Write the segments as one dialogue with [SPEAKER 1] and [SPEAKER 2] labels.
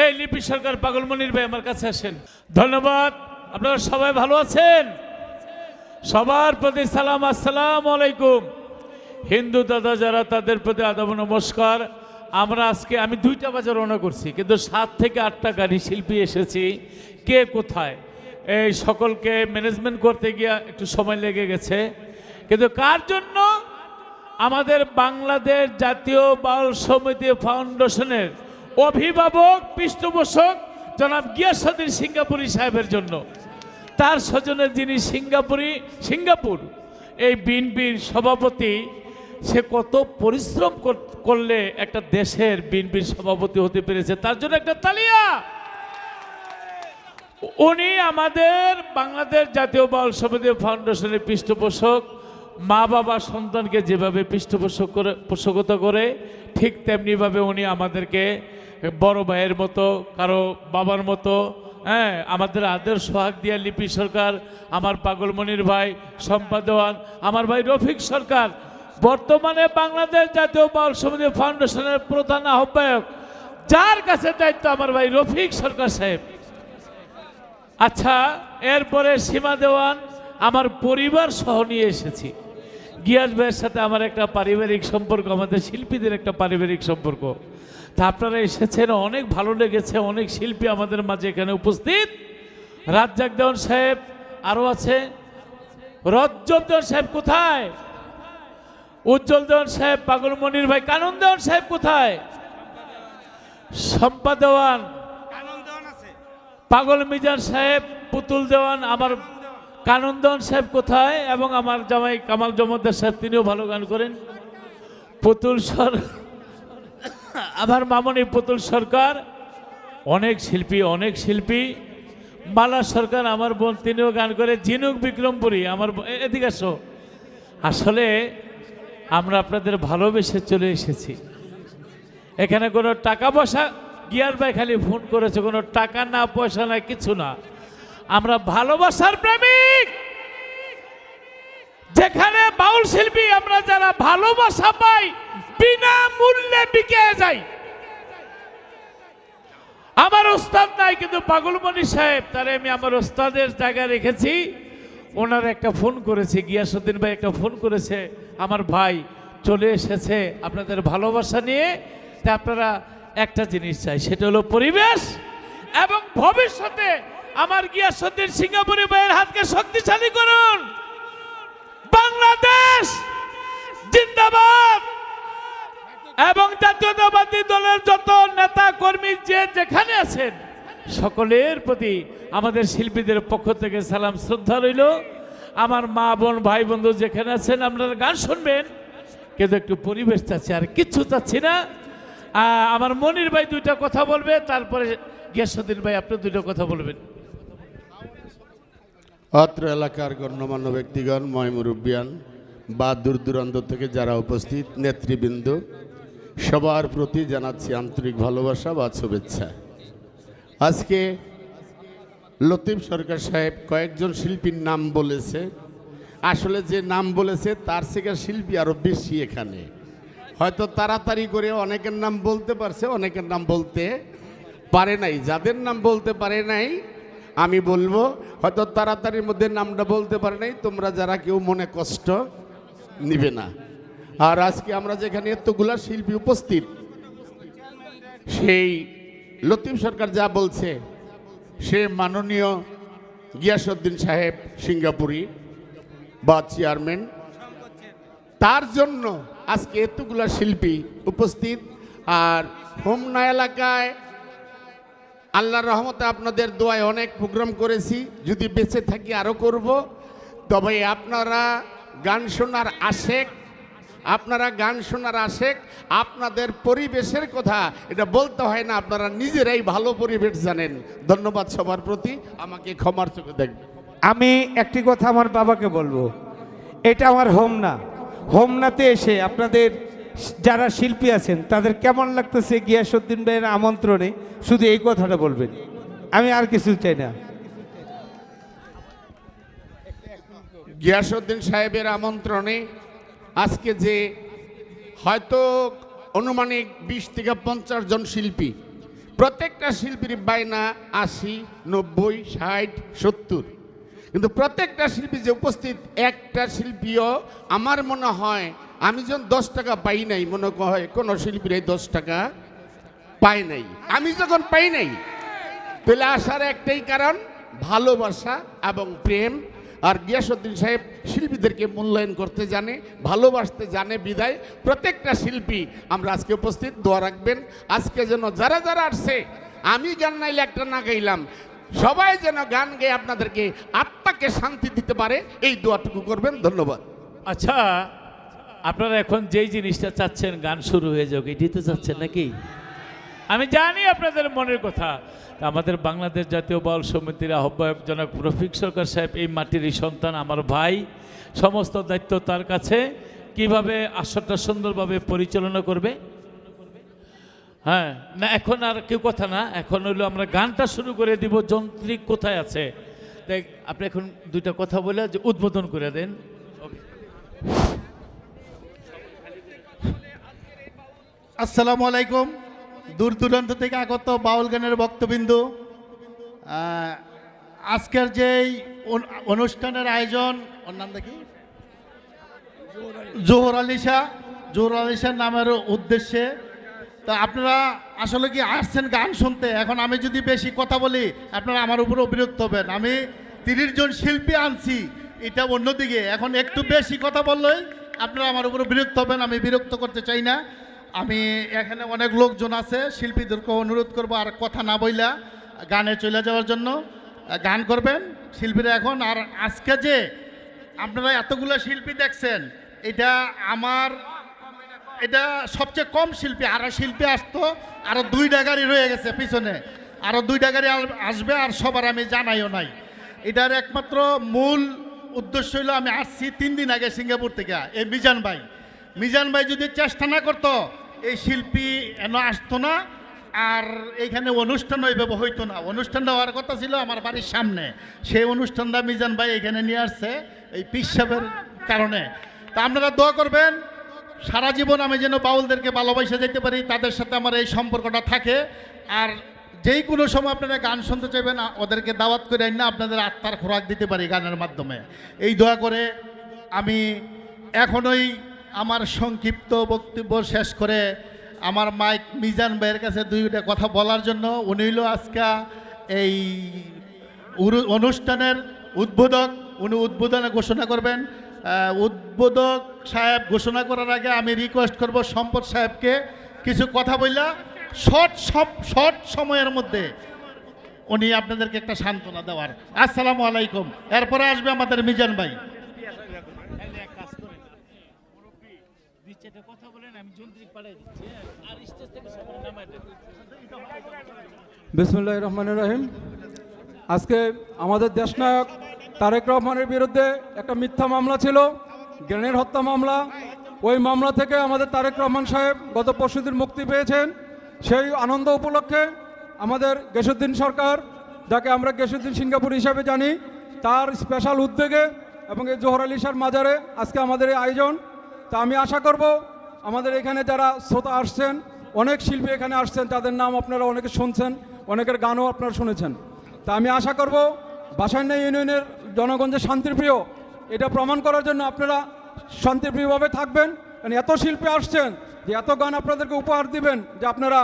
[SPEAKER 1] এই লিপি সরকার পাগলমনির ভাই আমার কাছে আসেন। ধন্যবাদ। আপনারা সবাই ভালো আছেন? সবার প্রতি সালাম, আসসালামু আলাইকুম। হিন্দু দাদা যারা, তাদের প্রতি আদাব নমস্কার। আমরা আজকে আমি 2টা বাজে রওনা করছি, কিন্তু 7 থেকে 8টা গাড়ি শিল্পী এসেছি। কে কোথায় এই সকলকে ম্যানেজমেন্ট করতে গিয়ে একটু সময় লেগে গেছে। কিন্তু কার জন্য? আমাদের বাংলাদেশ জাতীয় বাউল সমিতি ফাউন্ডেশনের অভিভাবক পৃষ্ঠপোষক জনাব গিয়াসউদ্দিন সিঙ্গাপুরি সাহেবের জন্য। তার স্বজনের যিনি সিঙ্গাপুর এই বিএনপির সভাপতি, সে কত পরিশ্রম করলে একটা দেশের বিএনপির সভাপতি হতে পেরেছে, তার জন্য একটা তালিয়া। উনি আমাদের বাংলাদেশ জাতীয় বাউল সমিতি ফাউন্ডেশনের পৃষ্ঠপোষক। মা বাবা সন্তানকে যেভাবে পৃষ্ঠপোষকতা করে, ঠিক তেমনিভাবে উনি আমাদেরকে বড় ভাইয়ের মতো, কারো বাবার মতো, হ্যাঁ, আমাদের আদর সোহাগ দিয়া লিপি সরকার, আমার পাগলমনির ভাই শম্পা দেওয়ান, আমার ভাই রফিক সরকার, বর্তমানে বাংলাদেশ জাতীয় বাউল সমিতি ফাউন্ডেশনের প্রধান আহ্বায়ক, যার কাছে দায়িত্ব আমার ভাই রফিক সরকার সাহেব। আচ্ছা, এরপরে সীমা দেওয়ান, আমার পরিবার সহ নিয়ে এসেছি। গিয়াস ভাইয়ের সাথে আমার একটা পারিবারিক সম্পর্ক, আমাদের শিল্পীদের একটা পারিবারিক সম্পর্ক। তা আপনারা এসেছেন, অনেক ভালো লেগেছে। অনেক শিল্পী আমাদের মাঝে এখানে উপস্থিত। রাজ্জাক দেওয়ান সাহেব আরও আছে। রজ্জব দেওয়ান সাহেব কোথায়? উজ্জ্বল দেওয়ান সাহেব, পাগলমনির ভাই কানন দেওয়ান সাহেব কোথায়? শম্পা দেওয়ান, পাগল মিজান সাহেব, পুতুল দেওয়ান, আমার কানন দেওয়ান সাহেব কোথায়? এবং আমার জামাই কামাল জমদ্দার সাহেব, তিনিও ভালো গান করেন। পুতুল আমার মামনি পুতুল সরকার, অনেক শিল্পী। মালা সরকার আমার বোন, তিনিও গান করে। ঝিনুক বিক্রমপুরী আমার, এদিকে আসো। আসলে আমরা আপনাদের ভালোবেসে চলে এসেছি। এখানে কোনো টাকা পয়সা, গিয়ার ভাই খালি ফোন করেছে, কোনো টাকা না পয়সা না, কিছু না। আমরা ভালোবাসার প্রেমিক। যেখানে বাউল শিল্পী আমরা যারা ভালোবাসা পাই, বিনা মূল্যে বিকে যাই। আমার ওস্তাদ নাই, কিন্তু পাগলমনি সাহেব, তারে আমি আমার ওস্তাদের জায়গায় রেখেছি। ওনার একটা ফোন করেছে, গিয়াসউদ্দিন ভাই একটা ফোন করেছে, আমার ভাই চলে এসেছে আপনাদের ভালোবাসা নিয়ে। তা আপনারা একটা জিনিস চাই, সেটা হলো পরিবেশ। এবং ভবিষ্যতে আমার গিয়াসউদ্দিন সিঙ্গাপুরি ভাইয়ের হাতকে শক্তিশালী করুন। বাংলাদেশ জিন্দাবাদ। এবং জাতীয়তাবাদী দলের যত নেতা কর্মী যে যেখানে আছেন, সকলের প্রতি আমাদের শিল্পীদের পক্ষ থেকে সালাম শ্রদ্ধা রইল। আমার মা বোন ভাই বন্ধু যেখানে আছেন, আপনারা গান শুনবেন, কিন্তু একটু পরিবেশ চাচ্ছি, আর কিচ্ছু চাচ্ছি না। আমার মনির ভাই 2টা কথা বলবে, তারপরে গিয়াসউদ্দিন ভাই আপনি 2টা কথা বলবেন।
[SPEAKER 2] অত্র এলাকার গণ্যমান্য ব্যক্তিগণ, ময়মুরব্বিয়ান বা দূর দূরান্ত থেকে যারা উপস্থিত, নেতৃবৃন্দ, সবার প্রতি জানাচ্ছি আন্তরিক ভালোবাসা বা শুভেচ্ছা। আজকে লতিফ সরকার সাহেব কয়েকজন শিল্পীর নাম বলেছে। আসলে যে নাম বলেছে তার থেকে শিল্পী আরও বেশি এখানে। হয়তো তাড়াতাড়ি করে অনেকের নাম বলতে পারছে, অনেকের নাম বলতে পারে নাই। যাদের নাম বলতে পারে নাই আমি বলবো, হয়তো তাড়াতাড়ির মধ্যে নামটা বলতে পারে নাই, তোমরা যারা কেউ মনে কষ্ট নিবে না। আর আজকে আমরা যেখানে এতগুলা শিল্পী উপস্থিত, সেই লতিফ সরকার যা বলছে, সে মাননীয় গিয়াসউদ্দিন সাহেব সিঙ্গাপুরি বা চেয়ারম্যান, তার জন্য আজকে এতগুলা শিল্পী উপস্থিত। আর হোমনা এলাকায় আল্লাহর রহমতে আপনাদের দোয়ায় অনেক প্রোগ্রাম করেছি, যদি বেঁচে থাকি আরও করব। তবে আপনারা গান শোনার আশেক, আপনাদের পরিবেশের কথা এটা বলতে হয় না, আপনারা নিজেরাই ভালো পরিবেশ জানেন। ধন্যবাদ সবার প্রতি, আমাকে ক্ষমার চোখে দেখবেন।
[SPEAKER 3] আমি একটি কথা আমার বাবাকে বলবো, এটা আমার হোমনাতে এসে আপনাদের যারা শিল্পী আছেন তাদের কেমন লাগতেছে গিয়াসউদ্দিন ভাইয়ের আমন্ত্রণে, শুধু এই কথাটা বলবেন, আমি আর কিছু চাই না।
[SPEAKER 2] গিয়াসউদ্দিন সাহেবের আমন্ত্রণে আজকে যে হয়তো অনুমানিক 20 থেকে 50 জন শিল্পী প্রত্যেকটা শিল্পীর বায়না 80, 90, 60, 70, কিন্তু প্রত্যেকটা শিল্পী যে উপস্থিত, একটা শিল্পীও আমার মনে হয় আমি যখন 10 টাকা পাই নাই, মনে হয় কোনো শিল্পীর এই 10 টাকা পায় নাই। আমি যখন পাই নাই, তাহলে আসার একটাই কারণ ভালোবাসা এবং প্রেম। আর গিয়াসউদ্দিন সাহেব শিল্পীদেরকে মূল্যায়ন করতে জানে, ভালোবাসতে জানে বিদায় প্রত্যেকটা শিল্পী আমরা আজকে উপস্থিত। দোয়া রাখবেন আজকে যেন যারা যারা আসছে, আমি গান নাইলে একটা না গাইলাম, সবাই যেন গান গেয়ে আপনাদেরকে আত্মাকে শান্তি দিতে পারে, এই দোয়াটুকু করবেন। ধন্যবাদ।
[SPEAKER 1] আচ্ছা, আপনারা এখন যেই জিনিসটা চাচ্ছেন গান শুরু হয়ে যাক, এটি তো চাচ্ছেন নাকি? আমি জানি আপনাদের মনের কথা। আমাদের বাংলাদেশ জাতীয় বাউল সমিতির আহ্বায়ক জনাব রফিক সরকার সাহেব এই মাটিরই সন্তান, আমার ভাই, সমস্ত দায়িত্ব তার কাছে। কিভাবে আসরটা সুন্দরভাবে পরিচালনা করবে, হ্যাঁ না এখন আর কেউ কথা না, এখন হইলো আমরা গানটা শুরু করে দিব। যন্ত্রিক কোথায় আছে দেখ, আপনি এখন দুইটা কথা বলে যে উদ্বোধন করে দেন।
[SPEAKER 4] আসসালামু আলাইকুম। দূর দূরান্ত থেকে আগত বাউল গানের ভক্তবিন্দু, আজকের যেই অনুষ্ঠানের আয়োজন, ওর নাম দেখি জোহর আলী শাহ নামের উদ্দেশ্যে, তা আপনারা আসলে কি আসছেন গান শুনতে? এখন আমি যদি বেশি কথা বলি আপনারা আমার উপরেও বিরক্ত হবেন। আমি 30 জন শিল্পী আনছি, এটা অন্যদিকে। এখন একটু বেশি কথা বললেই আপনারা আমার উপরে বিরক্ত হবেন, আমি বিরক্ত করতে চাই না। আমি এখানে অনেক লোকজন আছে, শিল্পীদেরকে অনুরোধ করব আর কথা না বইলা গানে চলে যাওয়ার জন্য। গান করবেন শিল্পীরা এখন। আর আজকে যে আপনারা এতগুলো শিল্পী দেখছেন, এটা সবচেয়ে কম শিল্পী। আরও শিল্পী আসতো, আরও 2টা গাড়ি রয়ে গেছে পিছনে, আরও 2টা গাড়ি আসবে, আর সবার আমি জানাইও নাই। এটার একমাত্র মূল উদ্দেশ্য হলো, আমি আসছি 3 দিন আগে সিঙ্গাপুর থেকে। এই মিজান ভাই যদি চেষ্টা না করতো, এই শিল্পী এনে আসতো না, আর এইখানে অনুষ্ঠান ওইভাবে হইতো না। অনুষ্ঠানটা হওয়ার কথা ছিল আমার বাড়ির সামনে, সেই অনুষ্ঠানটা মিজান ভাই এখানে নিয়ে আসছে এই পিসাবের কারণে। তা আপনারা দোয়া করবেন সারা জীবন আমি যেন বাউলদেরকে ভালোবাসে যেতে পারি, তাদের সাথে আমার এই সম্পর্কটা থাকে। আর যেই কোনো সময় আপনারা গান শুনতে চাইবেন, ওদেরকে দাওয়াত করে না আপনাদের আত্মার খোরাক দিতে পারি গানের মাধ্যমে, এই দোয়া করে আমি এখনই আমার সংক্ষিপ্ত বক্তব্য শেষ করে আমার মাইক মিজান ভাইয়ের কাছে 2টা কথা বলার জন্য। উনি হইল আজকে এই অনুষ্ঠানের উদ্বোধক, উনি উদ্বোধনে ঘোষণা করবেন। উদ্বোধক সাহেব ঘোষণা করার আগে আমি রিকোয়েস্ট করব সম্পদ সাহেবকে কিছু কথা বললা শর্ট সময়ের মধ্যে উনি আপনাদেরকে একটা সান্ত্বনা দেওয়ার। আসসালামু আলাইকুম। এরপরে আসবে আমাদের মিজান ভাই।
[SPEAKER 5] বিসমিল্লাহির রহমানির রহিম। আজকে আমাদের দেশনায়ক তারেক রহমানের বিরুদ্ধে একটা মিথ্যা মামলা ছিল, গ্রেনেড হত্যা মামলা। ওই মামলা থেকে আমাদের তারেক রহমান সাহেব গত পরশুদিন মুক্তি পেয়েছেন। সেই আনন্দ উপলক্ষে আমাদের গিয়াসউদ্দিন সরকার, যাকে আমরা গিয়াসউদ্দিন সিঙ্গাপুর হিসাবে জানি, তার স্পেশাল উদ্যোগে এবং এই জোহর আলী শাহর মাজারে আজকে আমাদের এই আয়োজন। তা আমি আশা করব আমাদের এখানে যারা শ্রোতা আসছেন, অনেক শিল্পী এখানে আসছেন, তাদের নাম আপনারা অনেকে শুনছেন, অনেকের গানও আপনারা শুনেছেন। তা আমি আশা করব বাসাইন্না ইউনিয়নের জনগণ যে শান্তিপ্রিয়, এটা প্রমাণ করার জন্য আপনারা শান্তিপ্রিয়ভাবে থাকবেন। কারণ এত শিল্পী আসছেন যে এত গান আপনাদেরকে উপহার দিবেন যে আপনারা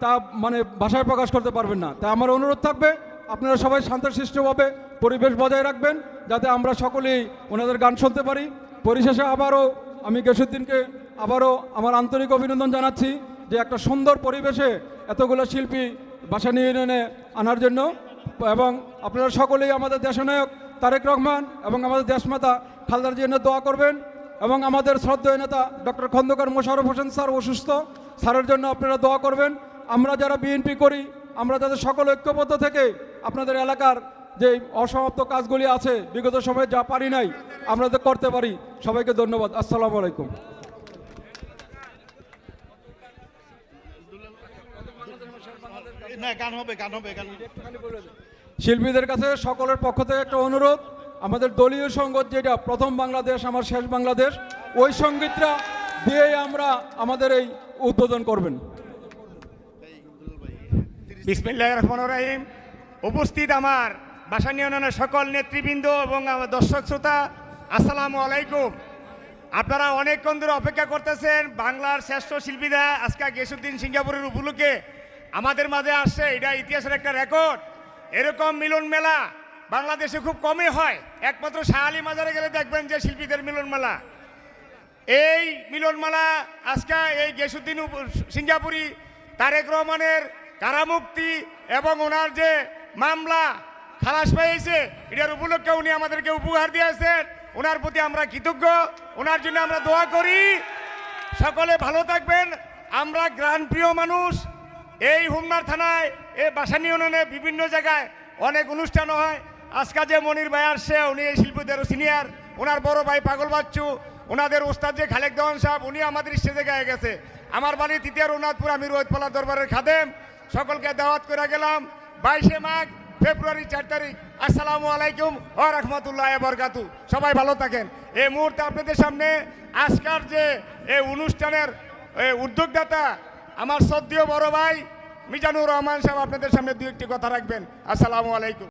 [SPEAKER 5] তা মানে ভাষায় প্রকাশ করতে পারবেন না। তাই আমার অনুরোধ থাকবে আপনারা সবাই শান্তশিষ্টভাবে পরিবেশ বজায় রাখবেন, যাতে আমরা সকলেই ওনাদের গান শুনতে পারি। পরিশেষে আবারও আমি গিয়াসউদ্দিনকে আবারও আমার আন্তরিক অভিনন্দন জানাচ্ছি যে একটা সুন্দর পরিবেশে এতগুলো শিল্পী বাসাইন্না ইউনিয়নে আনার জন্য। এবং আপনারা সকলেই আমাদের দেশনায়ক তারেক রহমান এবং আমাদের দেশমাতা খালেদা জিয়ার জন্য দোয়া করবেন। এবং আমাদের শ্রদ্ধেয় নেতা ডক্টর খন্দকার মোশাররফ হোসেন স্যার অসুস্থ, স্যারের জন্য আপনারা দোয়া করবেন। আমরা যারা বিএনপি করি, আমরা তাদের সকল ঐক্যবদ্ধ থেকে আপনাদের এলাকার যে অসমাপ্ত কাজগুলি আছে, বিগত সময়ে যা পারি নাই আমরা তো করতে পারি। সবাইকে ধন্যবাদ। আসসালামু আলাইকুম। শিল্পীদের কাছে সকলের পক্ষ থেকে একটা অনুরোধ, আমাদের দলীয় সঙ্গীত যেটা প্রথম বাংলাদেশ আমার শেষ বাংলাদেশ, ওই সঙ্গীতটা দিয়েই আমরা আমাদের এই উদ্বোধন করবেন।
[SPEAKER 6] বিসমিল্লাহির রহমানির রহিম। উপস্থিত আমার ভাষা নিয়ন্ত্রণের সকল নেতৃবৃন্দ এবং আমার দর্শক শ্রোতা, আসসালামু আলাইকুম। আপনারা অনেকক্ষণ ধরে অপেক্ষা করতেছেন। বাংলার শ্রেষ্ঠ শিল্পীরা আজকে গিয়াসউদ্দিন সিঙ্গাপুরের উপলক্ষে আমাদের মাঝে আসছে। এটা ইতিহাসের একটা রেকর্ড। এরকম মিলন মেলা বাংলাদেশে খুব কমই হয়। একমাত্র শাহ আলী মাজারে গেলে দেখবেন যে শিল্পীদের মিলন মেলা। এই মিলনমেলা আজকে এই গিয়াসউদ্দিন সিঙ্গাপুরি তারেক রহমানের কারামুক্তি এবং ওনার যে মামলা খালাস পেয়েছে, এটার উপলক্ষে উনি আমাদেরকে উপহার দিয়েছেন। ওনার প্রতি আমরা কৃতজ্ঞ, ওনার জন্য আমরা দোয়া করি। সকলে ভালো থাকবেন। আমরা গ্রামপ্রিয় মানুষ। এই হোমনার থানায় এই বাসানি ইউনিয়নে বিভিন্ন জায়গায় অনেক অনুষ্ঠান হয়। আজকে যে মনির ভাই আসছে, উনি এই শিল্পীদের সিনিয়র। ওনার বড় ভাই পাগল বাচ্চু, ওনাদের ওস্তাদ যে খালেক দেওয়ান সাহেব, উনি আমাদের স্টেজে গায়ে গেছে। আমার বাড়ি তৃতীয় রঘুনাথপুর, আমি রোহিতপালা দরবারের খাদেম। সকলকে দাওয়াত করে গেলাম 22শে মাঘ ফেব্রুয়ারি 4 তারিখ। আসসালামু আলাইকুম ওয়া রাহমাতুল্লাহি ওয়া বারাকাতুহু। সবাই ভালো থাকেন। এই মুহূর্তে আপনাদের সামনে আজকের যে এই অনুষ্ঠানের উদ্যোগদাতা আমার শ্রদ্ধেয় বড় ভাই মিজানুর রহমান সাহেব আপনাদের সামনে দু একটি কথা রাখবেন। আসসালামু আলাইকুম।